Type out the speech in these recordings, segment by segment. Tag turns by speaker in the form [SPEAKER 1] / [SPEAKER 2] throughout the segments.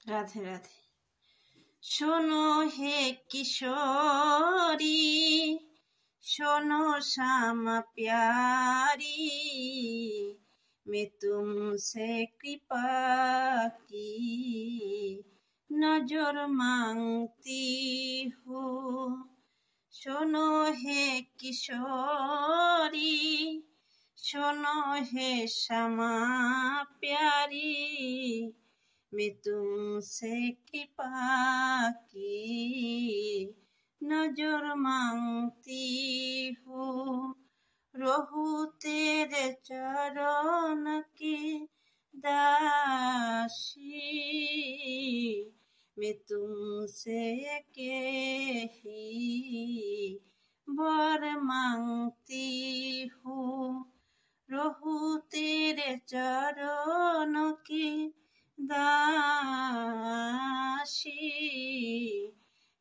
[SPEAKER 1] राधे राधे। शोनो हे किशोरी, शोनो श्यामा प्यारी, मैं तुमसे कृपा की नजर मांगती हूँ। शोनो हे किशोरी, शोनो हे श्यामा प्यारी, मैं तुमसे कृपा की नजर मांगती हूँ। रहूं तेरे चरण की दासी, मैं तुमसे ही वर मांगती हूँ। रहूं तेरे चरण की दासी,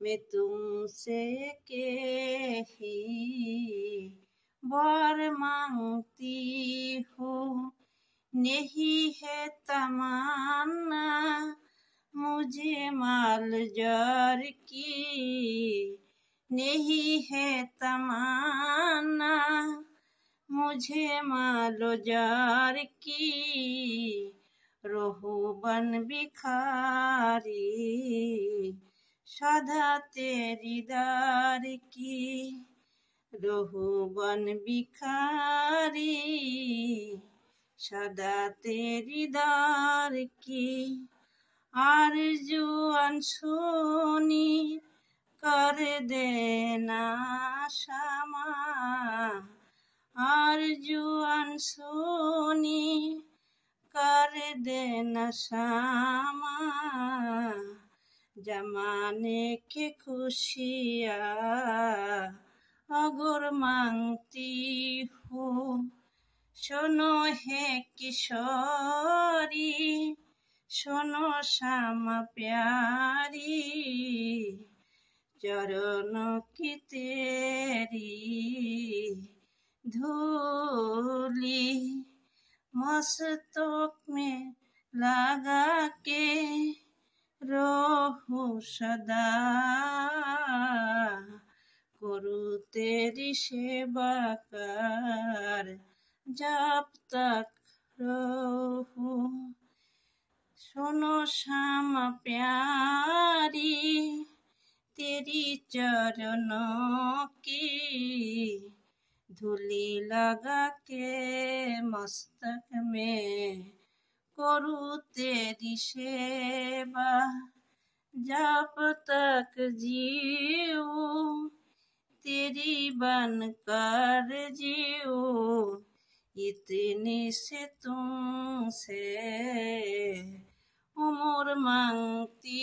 [SPEAKER 1] मैं तुमसे ही वर मांगती हूँ। नहीं है तमन्ना मुझे माल जार की, नहीं है तमन्ना मुझे मालो जार की। रहूं बन भिखारी सदा तेरी दार की, रहूं बन भिखारी सदा तेरी दार की। आरज़ू अनसुनी कर देना क्षमा, आरज़ू अनसुनी कर देना क्षमा। जमाने की खुशियाँ अगर मांगती हूँ। सुनो हे किशोरी, सुनो श्यामा प्यारी, चरणों की तेरी धूली मस्तक में लगा के रहूं सदा। करूं तेरी सेवा कर जब तक रहूं। सुनो श्यामा प्यारी, तेरी चरणों की धूली लगा के मस्तक में करूं तेरी सेवा जब तक जीऊं, तेरी बनकर जीऊं। इतनी से तुमसे उम्र मांगती